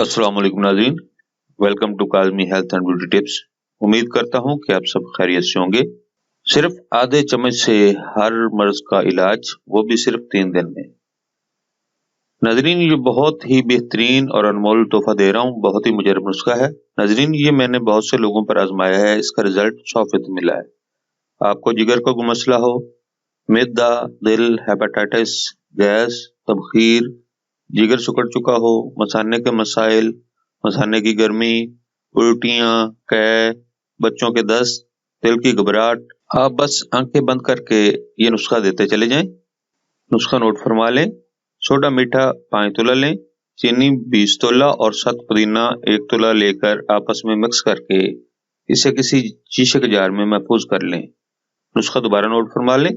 अस्सलाम वालेकुम नाज़रीन, welcome to Kazmi health and beauty tips. उम्मीद करता हूं कि आप सब खैरियत से होंगे। सिर्फ आधे चम्मच से हर मर्ज का इलाज, वो भी सिर्फ 3 दिन में। नाज़रीन, ये बहुत ही बेहतरीन और अनमोल तोहफा दे रहा हूँ। बहुत ही मुजरब नुस्खा है नाज़रीन। ये मैंने बहुत से लोगों पर आजमाया है, इसका रिजल्ट 100% मिला है। आपको जिगर का कोई मसला हो, मैदा, दिल, हेपेटाइटिस, गैस, तबखीर, जिगर सिकुड़ चुका हो, मसाने के मसाइल, मसाने की गर्मी, उल्टियां, कै, बच्चों के दस्त, दिल की घबराहट, आप बस आंखें बंद करके ये नुस्खा देते चले जाएं। नुस्खा नोट फरमा लें। सोडा मीठा 5 तोला लें, चीनी 20 तोला और सत पुदीना 1 तोला लेकर आपस में मिक्स करके इसे किसी शीशे के जार में महफूज कर लें। नुस्खा दोबारा नोट फरमा लें।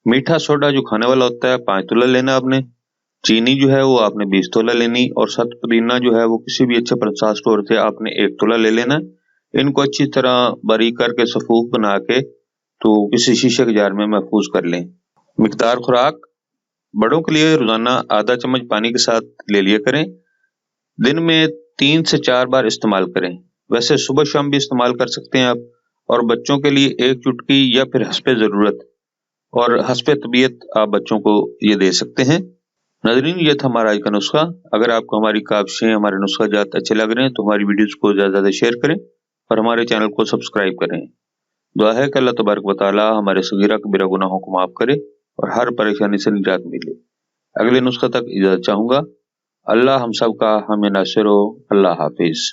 मीठा सोडा जो खाने वाला होता है 5 तोला लेना आपने, चीनी जो है वो आपने 20 तोला लेनी, और सत पुदीना जो है वो किसी भी अच्छे प्रसाद स्टोर से आपने 1 तोला ले लेना। इनको अच्छी तरह बारीक करके सफूफ बना के तो किसी शीशे के जार में महफूज कर लें। मिकदार खुराक, बड़ों के लिए रोजाना आधा चम्मच पानी के साथ ले लिया करें। दिन में 3 से 4 बार इस्तेमाल करें। वैसे सुबह शाम भी इस्तेमाल कर सकते हैं आप। और बच्चों के लिए 1 चुटकी या फिर हस्बे जरूरत और हस्बे तबीयत आप बच्चों को ये दे सकते हैं। नाज़रीन, ये था हमारा आज का नुस्खा। अगर आपको हमारी काविशें, हमारे नुस्खा जात अच्छे लग रहे हैं तो हमारी वीडियोस को ज़्यादा से ज़्यादा शेयर करें और हमारे चैनल को सब्सक्राइब करें। दुआ है कि अल्लाह तबारक व तआला हमारे सगीरा कबीरा गुनाहों को माफ़ करे और हर परेशानी से निजात मिले। अगले नुस्खा तक इजाज़त चाहूँगा। अल्लाह हम सब का हमें नासिर हो। अल्लाह हाफिज़।